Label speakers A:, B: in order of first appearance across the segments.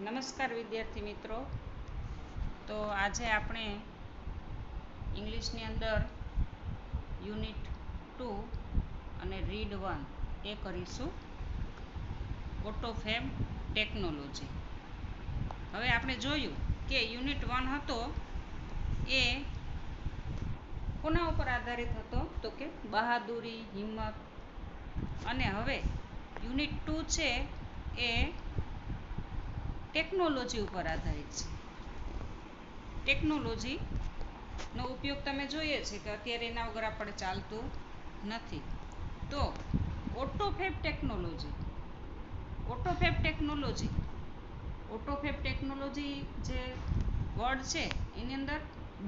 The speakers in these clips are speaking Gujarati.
A: નમસ્કાર વિદ્યાર્થી મિત્રો. તો આજે આપણે ઇંગ્લિશની અંદર યુનિટ 2 અને રીડ 1 એ કરીશું, ઓટોફેબ ટેકનોલોજી. હવે આપણે જોયું કે યુનિટ 1 હતો એ કોના ઉપર આધારિત હતો, તો કે બહાદુરી, હિંમત. અને હવે યુનિટ 2 છે એ ટેકનોલોજી ઉપર આધારિત છે. ટેકનોલોજીનો ઉપયોગ તમે જોઈએ છે કે અત્યારે એના વગર આપણે ચાલતું નથી. તો ઓટોફેબ ટેકનોલોજી જે વર્ડ છે એની અંદર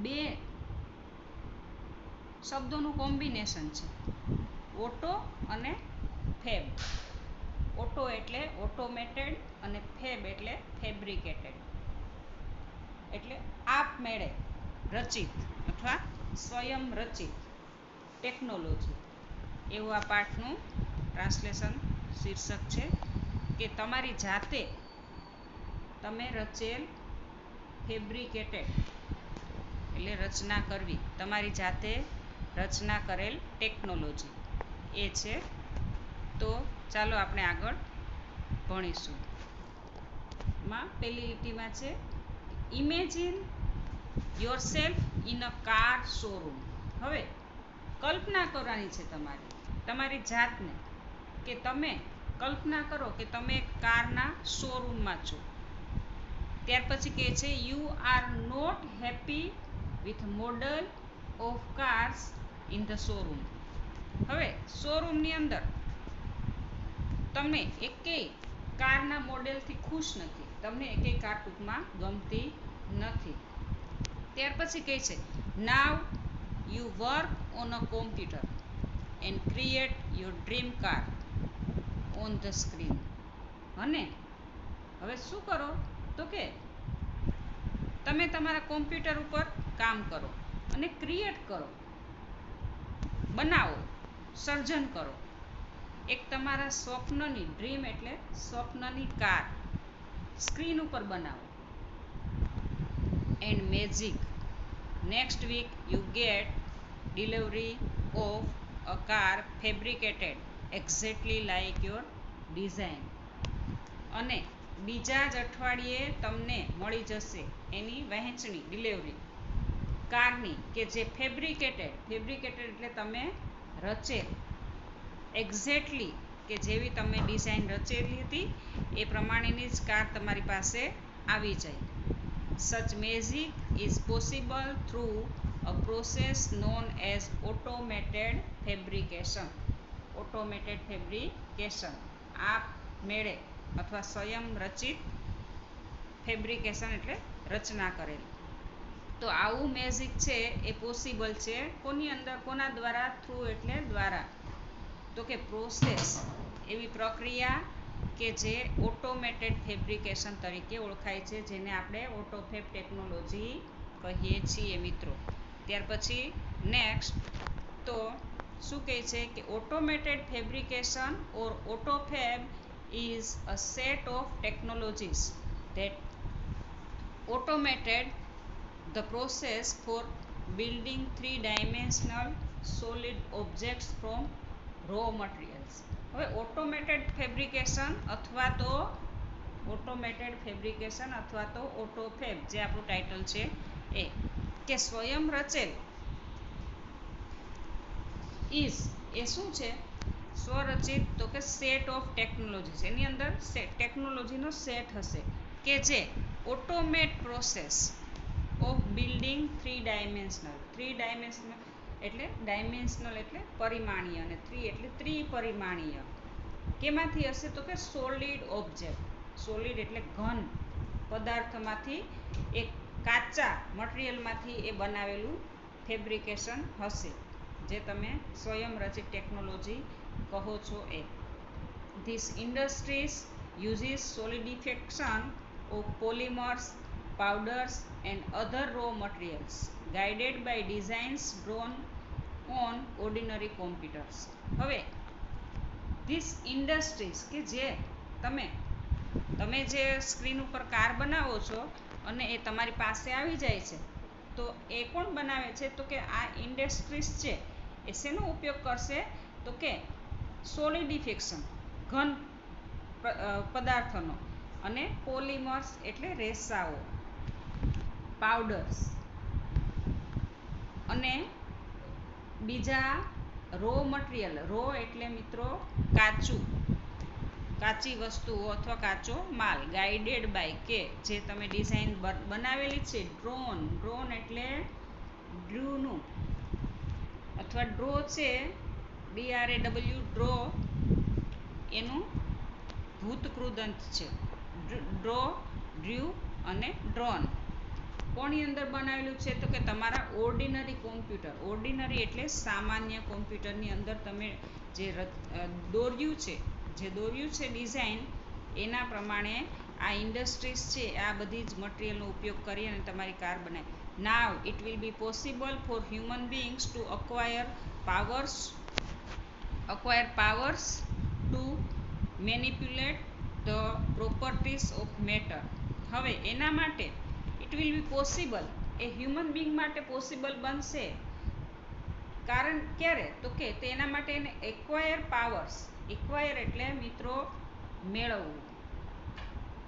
A: બે શબ્દોનું કોમ્બિનેશન છે, ઓટો અને ફેબ. ઓટો એટલે ઓટોમેટેડ અને ફેબ એટલે ફેબ્રિકેટેડ, એટલે આપમેળે રચિત અથવા સ્વયં રચિત ટેકનોલોજી. એવું આ પાઠનું ટ્રાન્સલેશન શીર્ષક છે કે તમારી જાતે તમે રચેલ, ફેબ્રિકેટેડ એટલે રચના કરવી, તમારી જાતે રચના કરેલ ટેકનોલોજી એ છે. તો ચાલો આપણે આગળ ભણીશું. પહેલી લીટીમાં છે, imagine yourself in a car showroom. હવે કલ્પના કરવાની છે તમારી જાતને, કે તમે કલ્પના કરો કે તમે એક કારના શોરૂમમાં છો. ત્યાર પછી કહે છે, you are not happy with model of cars in the showroom. હવે શોરૂમની અંદર તમે એકેય કારના મોડેલથી ખુશ નથી, તમને એકેય કાર ટૂંકમાં ગમતી નથી. ત્યાર પછી કહે છે, now you work on a computer and create your dream car on the screen. અને હવે શું કરો, તો કે તમે તમારા કોમ્પ્યુટર ઉપર કામ કરો અને ક્રિએટ કરો, બનાવો, સર્જન કરો એક તમારા સ્વપ્નની, ડ્રીમ એટલે સ્વપ્નની કાર સ્ક્રીન ઉપર બનાવો. And magic, next week you get delivery of a car fabricated exactly like your design. અને બીજા જ અઠવાડિયે તમને મળી જશે એની વહેંચણી, ડિલિવરી કારની, કે જે ફેબ્રિકેટેડ એટલે તમે રચેલ, એક્ઝેક્ટલી કે જેવી તમે ડિઝાઇન રચેલી હતી એ પ્રમાણેની જ કાર તમારી પાસે આવી જાય. Such magic is possible through a process known as automated fabrication. Automated fabrication આપમેળે અથવા સ્વયં રચિત, ફેબ્રિકેશન એટલે રચના કરેલી. તો આવું મેજિક છે એ પોસિબલ છે કોની અંદર, કોના દ્વારા, થ્રુ એટલે દ્વારા, તો કે પ્રોસેસ એવી પ્રક્રિયા કે જે ઓટોમેટેડ ફેબ્રિકેશન તરીકે ઓળખાય છે, જેને આપણે ઓટોફેબ ટેકનોલોજી કહીએ છીએ મિત્રો. ત્યાર પછી નેક્સ્ટ તો શું કહે છે કે automated fabrication or autofab is a set of technologies that automated the process for building three-dimensional solid objects from raw materials. હવે ઓટોમેટેડ ફેબ્રિકેશન અથવા તો ઓટોફેબ, જે આપણું ટાઇટલ છે એ, કે સ્વયં રચેલ ઇઝ એ શું છે, સ્વરચિત, તો કે સેટ ઓફ ટેકનોલોજીસ. એની અંદર ટેકનોલોજીનો સેટ હશે કે જે automate process of building three dimensional એટલે ડાયમેન્શનલ એટલે પરિમાણીય, અને થ્રી એટલે ત્રિપરિમાણીય. કેમાંથી હશે, તો કે સોલિડ ઓબ્જેક્ટ. સોલિડ એટલે ઘન પદાર્થમાંથી, એક કાચા મટીરિયલમાંથી એ બનાવેલું ફેબ્રિકેશન હશે, જે તમે સ્વયં રચિત ટેકનોલોજી કહો છો એ. This industries uses solidification of polymers, powders and other raw materials guided by designs drawn on ordinary computers. હવે ધીસ ઇન્ડસ્ટ્રીઝ કે જે તમે તમે જે સ્ક્રીન ઉપર કાર બનાવો છો અને એ તમારી પાસે આવી જાય છે, તો એ કોણ બનાવે છે? તો કે આ ઇન્ડસ્ટ્રીઝ છે એ શેનો ઉપયોગ કરશે? તો કે સોલિડિફિકેશન, ઘન પદાર્થોનો, અને પોલિમર્સ એટલે રેસાઓ, પાવડર્સ, અને બીજા રો મટીરિયલ. રો એટલે મિત્રો કાચી વસ્તુઓ અથવા કાચો માલ. ગાઈડેડ બાય કે જે તમે ડિઝાઇન બનાવેલી છે. ડ્રોન એટલે ડ્રૂનું અથવા ડ્રો છે, DRAW, એનું ભૂતકૃદંત છે. ડ્રુ અને ડ્રોન કોની અંદર બનાવેલું છે? તો કે તમારા ઓર્ડિનરી કોમ્પ્યુટર. ઓર્ડિનરી એટલે સામાન્ય કોમ્પ્યુટરની અંદર તમે જે દોર્યું છે ડિઝાઇન, એના પ્રમાણે આ ઇન્ડસ્ટ્રીઝ છે આ બધી જ મટીરિયલનો ઉપયોગ કરી અને તમારી કાર બનાવી. Now it will be possible for human beings to acquire powers to manipulate the properties of matter. હવે એના માટે it will be possible, A human being માટે પોસિબલ બનશે. કારણ ક્યારે? તો કે તેના માટે એને એક્વાયર પાવર્સ. એક્વાયર એટલે મિત્રો મેળવવું,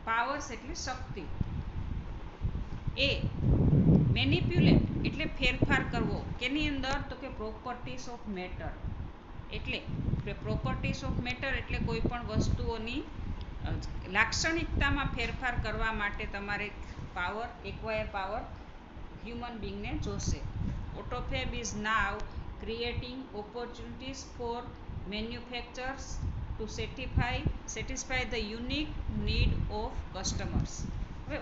A: પાવર્સ એટલે શક્તિ. એ મેનિપ્યુલેટ એટલે ફેરફાર કરવો. કેની અંદર? તો કે પ્રોપર્ટીઝ ઓફ મેટર. એટલે પ્રોપર્ટીઝ ઓફ મેટર એટલે કોઈ પણ વસ્તુઓની લાક્ષણિકતામાં ફેરફાર કરવા માટે તમારે એક્વાયર પાવર હ્યુમન બીંગને જોશે. Autofab is now creating opportunities for manufacturers to satisfy the unique need of customers. હવે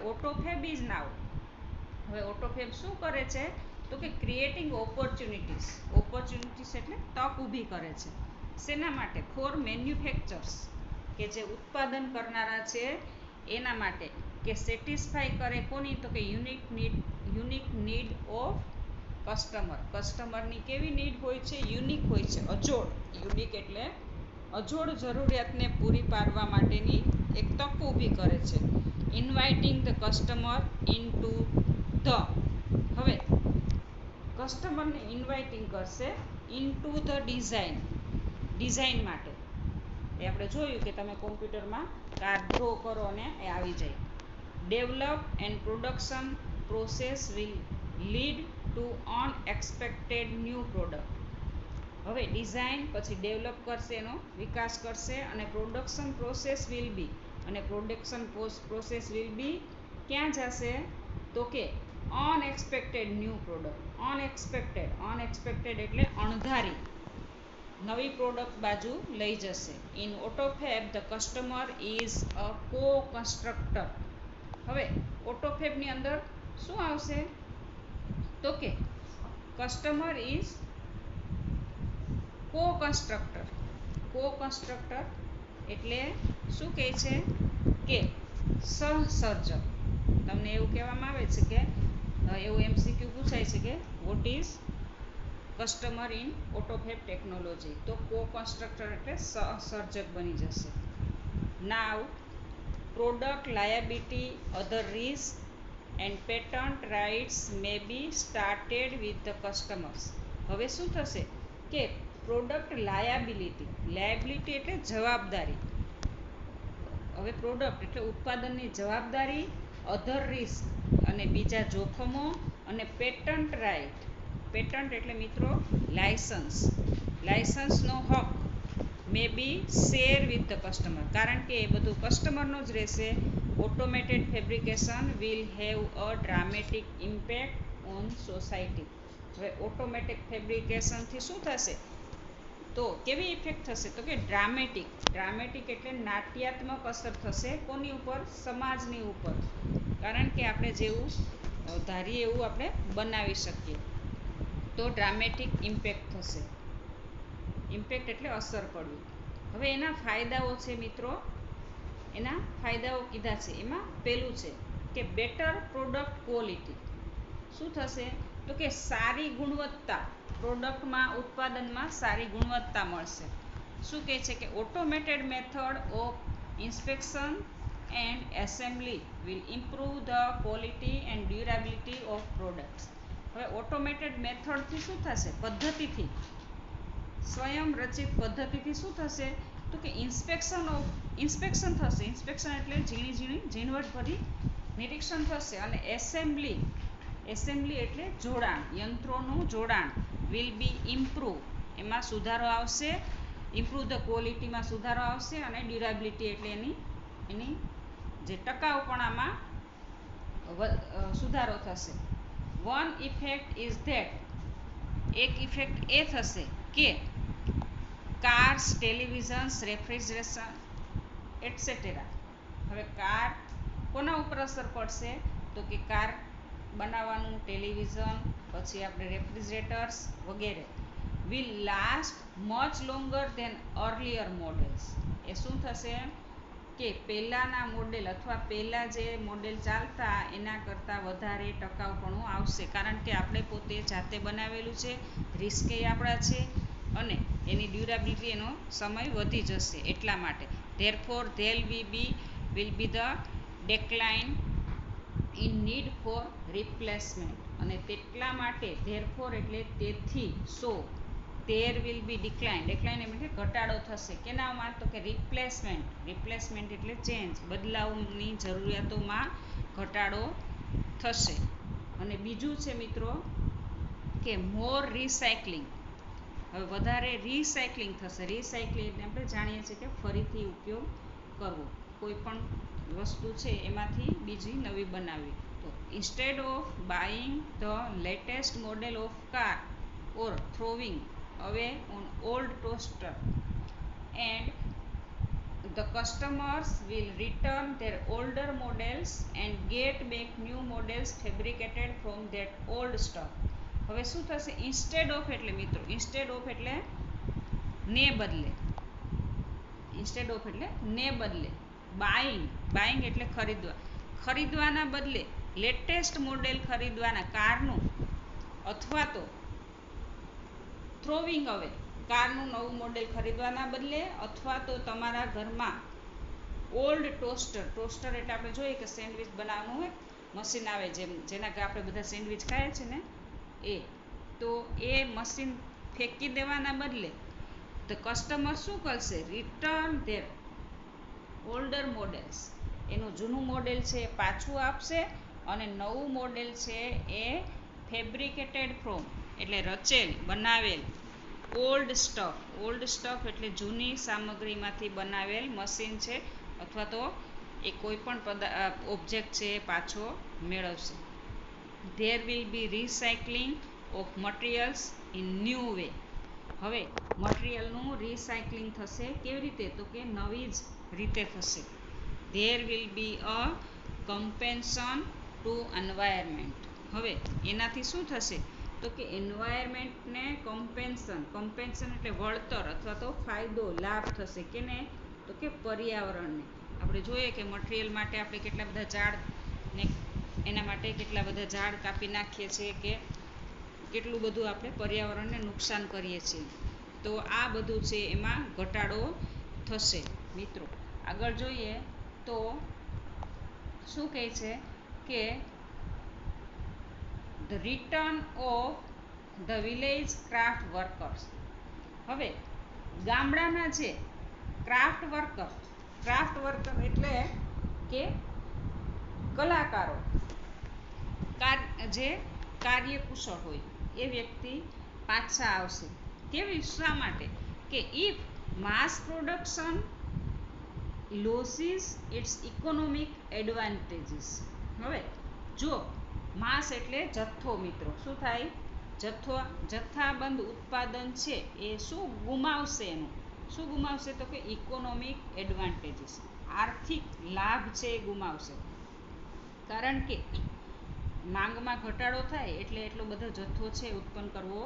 A: ઓટોફેબ શું કરે છે? તો કે ક્રિએટિંગ ઓપોર્ચ્યુનિટીઝ એટલે તક ઊભી કરે છે. શેના માટે? ફોર મેન્યુફેક્ચરર્સ, કે જે ઉત્પાદન કરનારા છે એના માટે. કે સેટિસ્ફાય કરે કોની? તો કે યુનિક નીડ ઓફ કસ્ટમરની કેવી નીડ હોય છે? યુનિક હોય છે, અજોડ. યુનિક એટલે અજોડ જરૂરિયાતને પૂરી પાડવા માટેની એક તક ઊભી કરે છે. Inviting the customer into the. હવે કસ્ટમરને ઇન્વાઇટિંગ કરશે ઇનટુ ધ ડિઝાઇન માટે. એ આપણે જોયું કે તમે કોમ્પ્યુટરમાં કાર ડ્રો કરો અને એ આવી જાય. Develop and production process will lead to unexpected new product. હવે ડિઝાઇન પછી ડેવલપ કરશે, એનો વિકાસ કરશે, અને પ્રોડક્શન પ્રોસેસ વિલ બી ક્યાં જશે? તો કે અનએક્સપેક્ટેડ ન્યૂ પ્રોડક્ટ. અનએક્સપેક્ટેડ એટલે અણધારી નવી પ્રોડક્ટ બાજુ લઈ જશે. In autofab the customer is a co-constructor. હવે ઓટોફેબની અંદર શું આવશે? તો કે કસ્ટમર ઇઝ કો-કન્સ્ટ્રક્ટર એટલે શું કહે છે? કે સહસર્જક. તમને એવું કહેવામાં આવે છે કે એવું MCQ પૂછાય છે કે what is customer in autofab technology? તો કો-કન્સ્ટ્રક્ટર એટલે સહસર્જક બની જશે. Now product liability, other risk and patent rights may be started with the customers. હવે શું થશે? કે પ્રોડક્ટ લાયબિલિટી એટલે જવાબદારી. હવે પ્રોડક્ટ એટલે ઉત્પાદનની જવાબદારી, અધર રિસ્ક અને બીજા જોખમો, અને પેટન્ટ રાઇટ. પેટન્ટ એટલે મિત્રો લાયસન્સનો હક મે બી શેર વિથ ધ કસ્ટમર. કારણ કે એ બધું કસ્ટમરનો જ રહેશે. Automated fabrication will have uh dramatic impact on society. હવે ઓટોમેટિક ફેબ્રિકેશનથી શું થશે? તો કેવી ઇફેક્ટ થશે? તો કે ડ્રામેટિક એટલે નાટ્યાત્મક અસર થશે. કોની ઉપર? સમાજની ઉપર. કારણ કે આપણે જેવું ધારીએ એવું આપણે બનાવી શકીએ તો ડ્રામેટિક ઇમ્પેક્ટ થશે. ઇમ્પેક્ટ એટલે અસર પડવી. હવે એના ફાયદાઓ છે મિત્રો, એના ફાયદાઓ કીધા છે. એમાં પહેલું છે કે બેટર પ્રોડક્ટ ક્વોલિટી. શું થશે? તો કે સારી ગુણવત્તા. પ્રોડક્ટમાં, ઉત્પાદનમાં સારી ગુણવત્તા મળશે. શું કહે છે? કે automated method of inspection and assembly will improve the quality and durability of products. હવે ઓટોમેટેડ મેથડથી શું થશે? પદ્ધતિથી, સ્વયં રચિત પદ્ધતિથી શું થશે? તો કે ઇન્સ્પેક્શન થશે. ઇન્સ્પેક્શન એટલે ઝીણવટભરી નિરીક્ષણ થશે. અને એસેમ્બલી એટલે જોડાણ, યંત્રોનું જોડાણ. વિલ બી ઇમ્પ્રૂવ, એમાં સુધારો આવશે. ઇમ્પ્રૂવ ધ ક્વોલિટીમાં સુધારો આવશે. અને ડ્યુરેબિલિટી એટલે એની જે ટકાઉપણામાં સુધારો થશે. વન ઇફેક્ટ ઇઝ ધેટ, એક ઇફેક્ટ એ થશે કે કાર્સ, ટેલિવિઝન્સ, રેફ્રિજરેશન એટસેટેરા. હવે કાર કોના ઉપર અસર પડશે? તો કે કાર બનાવવાનું, ટેલિવિઝન, પછી આપણે રેફ્રિજરેટર્સ વગેરે. Will last much longer than earlier models. એ શું થશે કે પહેલાંના મોડેલ અથવા પહેલાં જે મોડેલ ચાલતા એના કરતાં વધારે ટકાઉપણું આવશે. કારણ કે આપણે પોતે જાતે બનાવેલું છે, રિસ્કે આપણા છે, અને એની ડ્યુરેબિલિટી, એનો સમય વધી જશે એટલા માટે. Therefore there will be the decline in need for replacement. અને તેટલા માટે, ધેરફોર એટલે તેથી, so there will be decline એટલે ઘટાડો થશે. કેનામાં? તો કે રિપ્લેસમેન્ટ એટલે ચેન્જ, બદલાવની જરૂરિયાતોમાં ઘટાડો થશે. અને બીજું છે મિત્રો કે મોર રિસાયકલિંગ. હવે વધારે રિસાયકલિંગ થશે. રિસાયકલિંગ એટલે આપણે જાણીએ છીએ કે ફરીથી ઉપયોગ કરવો, કોઈ પણ વસ્તુ છે એમાંથી બીજી નવી બનાવવી. તો instead of buying the latest model of car or throwing away on old toaster and the customers will return their older models and get back new models fabricated from that old stock. હવે શું થશે? ઇન્સ્ટેડ ઓફ એટલે મિત્રો, ઇન્સ્ટેડ ઓફ એટલે ને બદલે, બાઇંગ એટલે ખરીદવાના બદલે લેટેસ્ટ મોડેલ ખરીદવાના કારનું, અથવા તો થ્રોવિંગ અવે કારનું નવું મોડેલ ખરીદવાના બદલે, અથવા તો તમારા ઘરમાં ઓલ્ડ ટોસ્ટર એટલે આપણે જોઈએ કે સેન્ડવિચ બનાવવાનું હોય મશીન આવે, જેના કે આપણે બધા સેન્ડવિચ ખાઈએ છીએ ને એ, તો એ મશીન ફેંકી દેવાના બદલે ધ કસ્ટમર શું કરશે? રિટર્ન ધેર ઓલ્ડર મોડેલ્સ, એનું જૂનું મોડેલ છે એ પાછું આપશે. અને નવું મોડેલ છે એ ફેબ્રિકેટેડ ફ્રોમ એટલે રચેલ, બનાવેલ, ઓલ્ડ સ્ટફ એટલે જૂની સામગ્રીમાંથી બનાવેલ મશીન છે, અથવા તો એ કોઈ પણ ઓબ્જેક્ટ છે એ પાછો મેળવશે. There will B recycling of materials in new way. હવે મટીરિયલનું રિસાયકલિંગ થશે. કેવી રીતે? તો કે નવી જ રીતે થશે. There will be a compensation to environment. હવે એનાથી શું થશે? તો કે એન્વાયરમેન્ટને કમ્પેન્સન એટલે વળતર અથવા તો ફાયદો, લાભ થશે. કેને? તો કે પર્યાવરણને. આપણે જોઈએ કે મટીરિયલ માટે આપણે કેટલા બધા ઝાડ ને એના માટે કેટલા બધા ઝાડ કાપી નાખીએ છીએ, કે કેટલું બધું આપણે પર્યાવરણને નુકસાન કરીએ છીએ. તો આ બધું છે એમાં ઘટાડો થશે. મિત્રો આગળ જોઈએ તો શું કહે છે કે the return of the village craft workers. હવે ગામડાના જે ક્રાફ્ટ વર્કર એટલે કે કલાકારો, જે કાર્યકુશળ હોય એ વ્યક્તિ પાછા આવશે. કેવી? શા માટે? કે if mass production loses its economic advantages. હવે જો માસ એટલે જથ્થો મિત્રો, શું થાય? જથ્થાબંધ ઉત્પાદન છે એ શું ગુમાવશે? શું ગુમાવશે? તો કે ઇકોનોમિક એડવાન્ટેજીસ, આર્થિક લાભ છે એ ગુમાવશે. કારણ કે માંગમાં ઘટાડો થાય એટલે એટલો બધો જથ્થો છે ઉત્પન્ન કરવો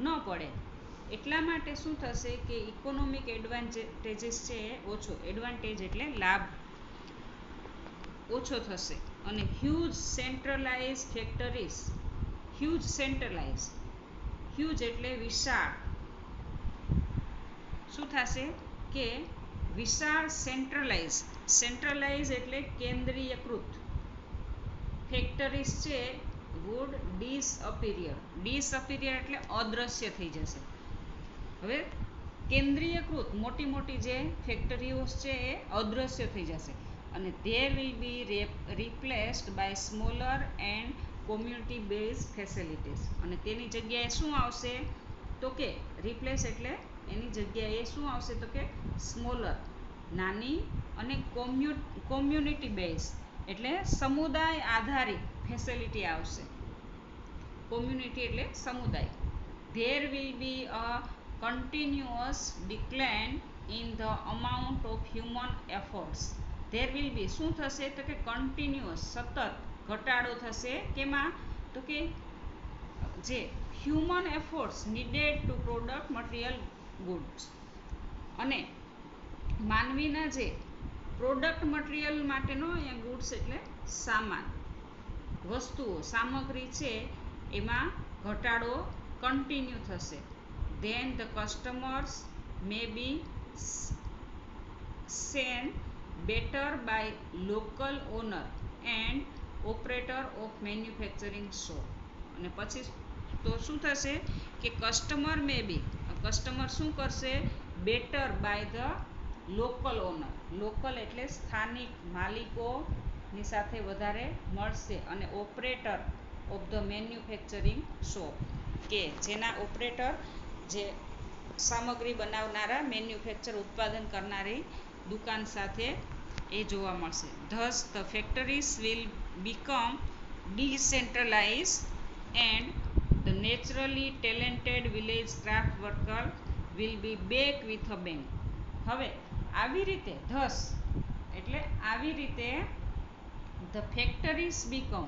A: ન પડે. એટલા માટે શું થશે કે ઇકોનોમિક એડવાન્ટેજીસ છે એ ઓછો, એડવાન્ટેજ એટલે લાભ ઓછો થશે. અને હ્યુજ ફેક્ટરીઝ, હ્યુજ એટલે વિશાળ, શું થશે કે વિશાળ સેન્ટ્રલાઇઝ એટલે કેન્દ્રીયકૃત ફેક્ટરીઝ છે વુડ ડિસઅપિયર એટલે અદૃશ્ય થઈ જશે. હવે કેન્દ્રીયકૃત મોટી જે ફેક્ટરીઓ છે એ અદૃશ્ય થઈ જશે અને there will be replaced by smaller and community base facilities. અને તેની જગ્યાએ શું આવશે તો કે રિપ્લેસ એટલે એની જગ્યાએ શું આવશે તો કે સ્મોલર નાની અને કોમ્યુનિટી બેઝ એટલે સમુદાય આધારિત ફેસિલિટી આવશે. કોમ્યુનિટી એટલે સમુદાય. There will be a continuous decline in the amount of human efforts. There will બી શું થશે તો કે કન્ટિન્યુઅસ સતત ઘટાડો થશે કેમાં તો કે જે human efforts needed two product material goods અને માનવીના જે પ્રોડક્ટ મટીરિયલ માટેનો અહીંયા ગુડ્સ એટલે સામાન વસ્તુઓ સામગ્રી છે એમાં ઘટાડો કન્ટિન્યુ થશે. Then the customers may be સેન better by local owner and operator of manufacturing shop. અને પછી તો શું થશે કે કસ્ટમર શું કરશે better by the local owner. Local એટલે સ્થાનિક માલિકોની સાથે વધારે મળશે અને operator of the manufacturing shop કે જેના ઓપરેટર જે સામગ્રી બનાવનારા મેન્યુફેક્ચર ઉત્પાદન કરનારી દુકાન સાથે એ જોવા મળશે. This the factories will become decentralise and the naturally talented village craft worker will be back with a bang. હવે આવી રીતે ધ ફેક્ટરીઝ બીકમ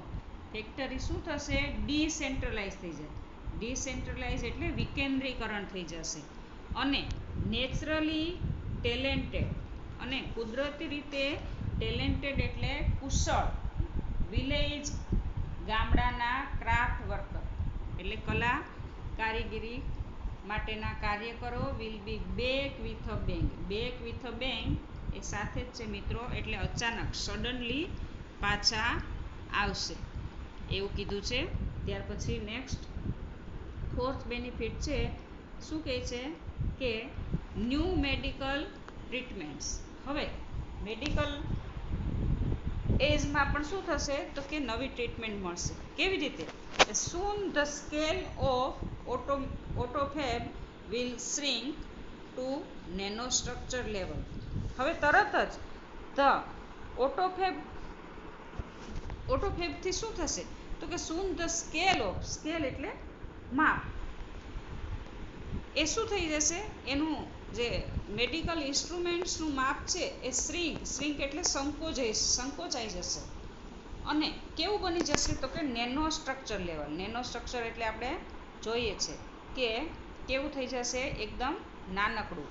A: ફેક્ટરી શું થશે ડિસેન્ટ્રલાઇઝ થઈ જાય. ડિસેન્ટ્રલાઇઝ એટલે વિકેન્દ્રીકરણ થઈ જશે અને નેચરલી ટેલેન્ટેડ અને કુદરતી રીતે ટેલેન્ટેડ એટલે કુશળ વિલેજ ગામડાના ક્રાફ્ટ વર્કર એટલે કલા કારીગરી માટેના કાર્યકરો will be back with a bang. Back with a bang એ સાથે જ છે મિત્રો એટલે અચાનક સડનલી પાછા આવશે એવું કીધું છે. ત્યાર પછી નેક્સ્ટ ફોર્થ બેનિફિટ છે શું કહે છે કે ન્યૂ મેડિકલ ટ્રીટમેન્ટ્સ. હવે મેડિકલ એજમાં પણ શું થશે તો કે નવી ટ્રીટમેન્ટ મળશે. કેવી રીતે soon the scale of autofab will shrink to nano structure level. હવે તરત જ ધ ઓટોફેબથી શું થશે તો કે સૂન ધ સ્કેલ એટલે માપ એ શું થઈ જશે એનું જે મેડિકલ ઇન્સ્ટ્રુમેન્ટ્સનું માપ છે એ શ્રિંક એટલે સંકોચાઈ જશે અને કેવું બની જશે તો કે nano structure level. Nano structure એટલે આપણે જોઈએ છે કે કેવું થઈ જશે એકદમ નાનકડું.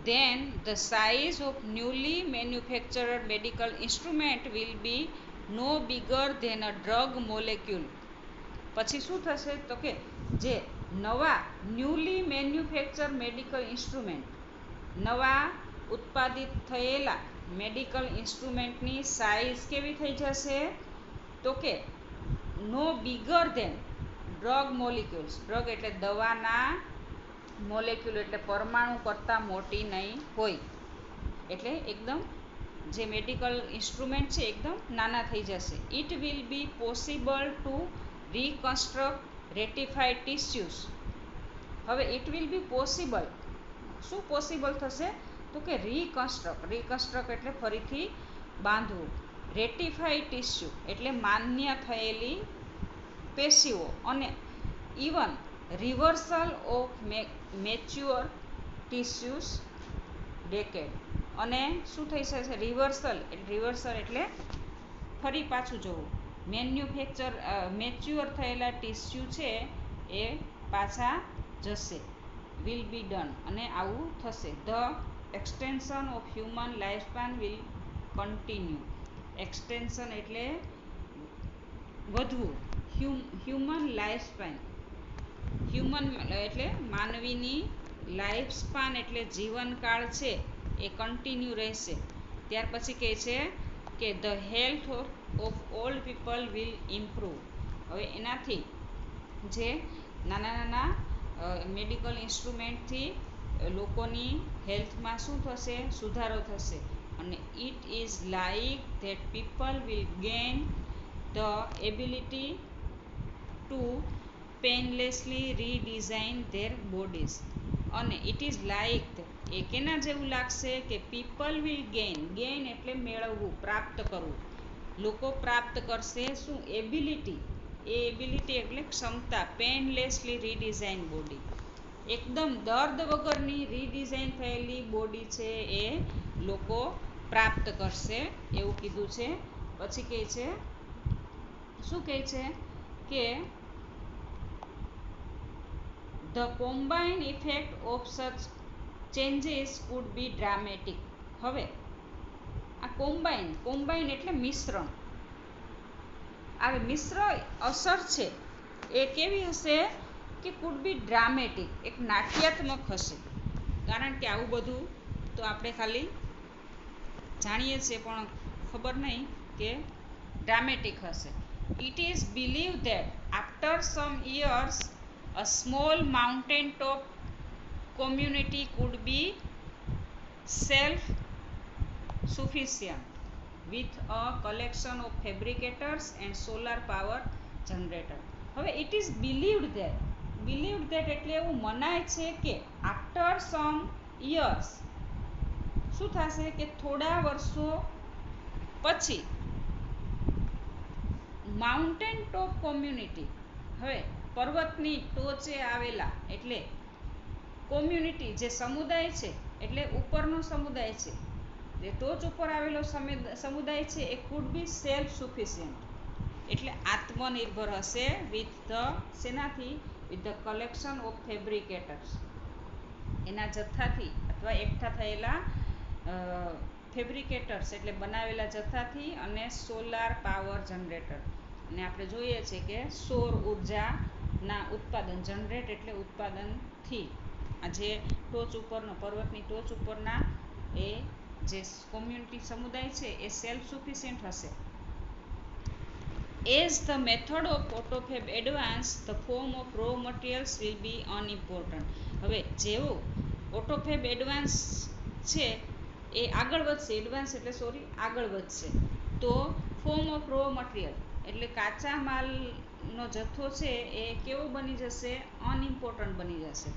A: Then the size of newly manufactured medical instrument will be no bigger than a drug molecule. પછી શું થશે તો કે જે નવા ન્યૂલી મેન્યુફેક્ચર મેડિકલ ઇન્સ્ટ્રુમેન્ટ નવા ઉત્પાદિત થયેલા મેડિકલ ઇન્સ્ટ્રુમેન્ટની સાઇઝ કેવી થઈ જશે તો કે no bigger than drug molecules. Drug એટલે દવાના મોલેક્યુલ એટલે પરમાણુ કરતાં મોટી નહીં હોય એટલે એકદમ જે મેડિકલ ઇન્સ્ટ્રુમેન્ટ છે એકદમ નાના થઈ જશે. It will be possible to reconstruct ratified tissues. હવે ઇટ વિલ બી પોસિબલ શું પોસિબલ થશે તો કે રિકન્સ્ટ્રક્ટ એટલે ફરીથી બાંધવું. રેટિફાઈડ ટિશ્યુ એટલે માન્ય થયેલી પેશીઓ અને even reversal of mature tissues decade. અને શું થઈ શકે રિવર્સલ એટલે ફરી પાછું જવું. મેચ્યોર થયેલા ટિશ્યુ છે એ પાછા જશે. વિલ બી ડન અને આવું થશે. The extension of human lifespan will continue. Extension એટલે વધવું. હ્યુમન લાઈફસ્પાન એટલે માનવીની લાઈફસ્પાન એટલે જીવનકાળ છે એ કન્ટિન્યુ રહેશે. ત્યાર પછી કહે છે કે the health of old people will improve. હવે એનાથી જે નાના નાના મેડિકલ ઇન્સ્ટ્રુમેન્ટથી લોકોની હેલ્થમાં શું થશે? સુધારો થશે. અને it is like that people will gain the ability to painlessly redesign their bodies. અને ઇટ ઇઝ લાઇક, એ કેના જેવું લાગશે? કે પીપલ વિલ ગેઇન એટલે મેળવવું, પ્રાપ્ત કરવું. લોકો પ્રાપ્ત કરશે શું? એબિલિટી. એ એબિલિટી એટલે ક્ષમતા. પેનલેસલી રીડિઝાઇન બોડી, એકદમ દર્દ વગરની રીડિઝાઇન થયેલી બોડી છે એ લોકો પ્રાપ્ત કરશે, એવું કીધું છે. પછી કહે છે, શું કહે છે કે the combined effect of such changes could be dramatic. હવે આ કોમ્બાઇન એટલે મિશ્રણ. આ મિશ્ર અસર છે એ કેવી હશે? કે કુડ બી ડ્રામેટિક, એક નાટ્યાત્મક હશે. કારણ કે આવું બધું તો આપણે ખાલી જાણીએ છીએ પણ ખબર નહીં કે ડ્રામેટિક હશે. It is believe that after some years a small mountain top community food B self sufficient with a collection of fabricators and solar power generator. હવે it is believed that એટલે એવું મનાય છે કે after some years શું થશે? કે થોડા વર્ષો પછી માઉન્ટેન ટોપ કોમ્યુનિટી, હવે પર્વતની ટોચે આવેલા એટલે કોમ્યુનિટી, જે સમુદાય છે એટલે ઉપરનો સમુદાય છે, જે ટોચ ઉપર આવેલો સમુદાય છે એ કુડ બી સેલ્ફ સુફિશિયન્ટ એટલે આત્મનિર્ભર હશે. વિથ ધ શેનાથી? વિથ ધ કલેક્શન ઓફ ફેબ્રિકેટર્સ, એના જથ્થાથી અથવા એકઠા થયેલા ફેબ્રિકેટર્સ એટલે બનાવેલા જથ્થાથી, અને સોલાર પાવર જનરેટર. અને આપણે જોઈએ છીએ કે સૌર ઉર્જાના ઉત્પાદન, જનરેટ એટલે ઉત્પાદનથી આ જે ટોચ ઉપરનો, પર્વતની ટોચ ઉપરના એ જે કોમ્યુનિટી સમુદાય છે એ સેલ્ફ સુફિશિયન્ટ હશે. As the method of autofab advance the form of raw materials will be unimportant. હવે જેવું ઓટોફેબ એડવાન્સ છે એ આગળ વધશે, આગળ વધશે તો ફોર્મ ઓફ રો મટીરિયલ એટલે કાચા માલનો જથ્થો છે એ કેવો બની જશે? અનઇમ્પોર્ટન્ટ બની જશે.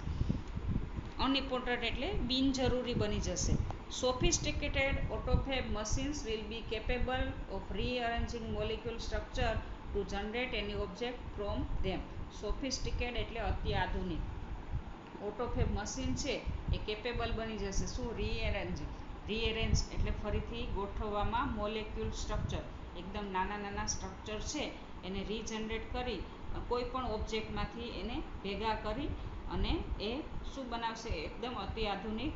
A: અનઇમ્પોર્ટન્ટ એટલે બિનજરૂરી બની જશે. Sophisticated autofab machines will be capable of rearranging molecule structure to generate any object from them. Sophisticate એટલે અતિ આધુનિક. ઓટોફેબ મશીન છે એ કેપેબલ બની જશે શું? રીએરેન્જ એટલે ફરીથી ગોઠવવામાં, મોલેક્યુલ સ્ટ્રક્ચર એકદમ નાના નાના સ્ટ્રક્ચર છે એને રીજનરેટ કરી કોઈ પણ ઓબ્જેક્ટમાંથી એને ભેગા કરી અને એ શું બનાવશે? એકદમ અતિ આધુનિક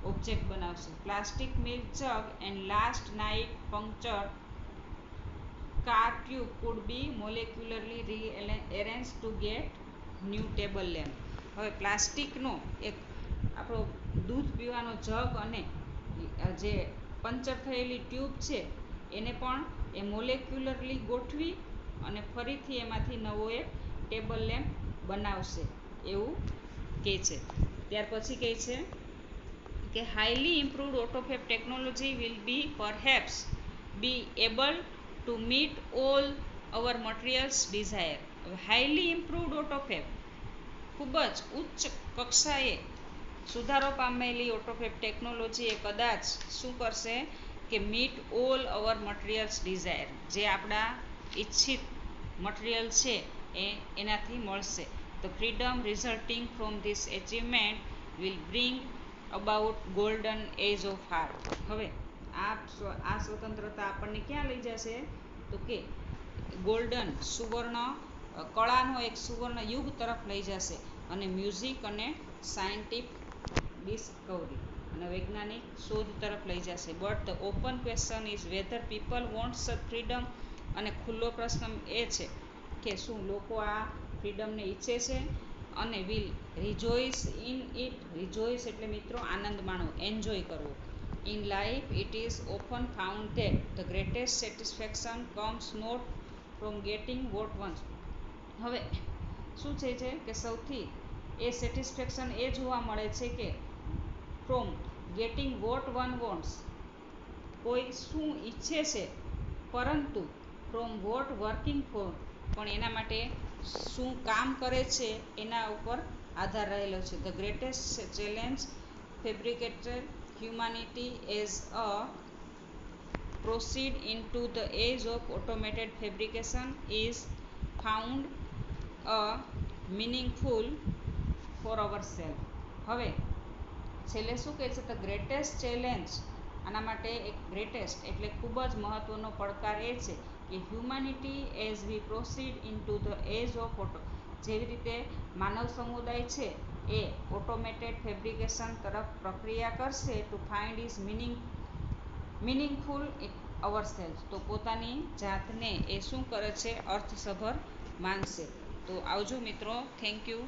A: ઓબ્જેક્ટ બનાવશે. Plastic milk jug and last night puncture car tube could be molecularly rearrange to get new table lamp. હવે પ્લાસ્ટિકનો એક આપણો દૂધ પીવાનો જગ અને જે પંચર થયેલી ટ્યુબ છે એને પણ એ મોલેક્યુલરલી ગોઠવી અને ફરીથી એમાંથી નવો એક ટેબલ લેમ્પ બનાવશે, એવું કહે છે. ત્યાર પછી કહે છે કે highly improved autofab technology will be perhaps be able to meet all our materials desire. Highly improved autofab, ખૂબ જ ઉચ્ચ કક્ષાએ સુધારો પામેલી ઓટોફેબ ટેકનોલોજી એ કદાચ શું કરશે? કે meet all our materials desire, જે આપણા ઈચ્છિત મટીરિયલ છે એનાથી મળશે. The freedom resulting from this achievement will bring about golden age of art. હવે આ સ્વતંત્રતા આપણને ક્યાં લઈ જશે? તો કે ગોલ્ડન, સુવર્ણ કળાનો એક સુવર્ણ યુગ તરફ લઈ જશે. અને મ્યુઝિક અને સાયન્ટિફિક ડિસ્કવરી અને વૈજ્ઞાનિક શોધ તરફ લઈ જશે. But the open question is whether people want such freedom. અને ખુલ્લો પ્રશ્ન એ છે કે શું લોકો આ ફ્રીડમને ઈચ્છે છે? અને વિલ રિજોઇસ ઇન ઇટ. રિજોઇસ એટલે મિત્રો આનંદ માણવો, એન્જોય કરવો. In life, it is often found that the greatest satisfaction comes not from getting what one. હવે શું છે કે સૌથી એ સેટિસ્ફેક્શન એ જોવા મળે છે કે from getting what one wants, કોઈ શું ઈચ્છે છે, પરંતુ ફ્રોમ વોટ વર્કિંગ ફોર, પણ એના માટે શું કામ કરે છે એના ઉપર આધાર રહેલો છે. The greatest challenge fabricated humanity as a proceed into the age of automated fabrication is found a meaningful for ourselves. હવે છેલ્લે શું કહે છે? ધ ગ્રેટેસ્ટ ચેલેન્જ, આના માટે એક ગ્રેટેસ્ટ એટલે ખૂબ જ મહત્ત્વનો પડકાર એ છે કે humanity as we proceed into the age of જેવી રીતે માનવ સમુદાય છે એ ઓટોમેટેડ ફેબ્રિકેશન તરફ પ્રક્રિયા કરશે ટુ ફાઇન્ડ ઇઝ મીનિંગફુલ અવરસેલ્ફ, તો પોતાની જાતને એ શું કરે છે? અર્થસભર માનશે. તો આવજો મિત્રો, થેન્ક યુ.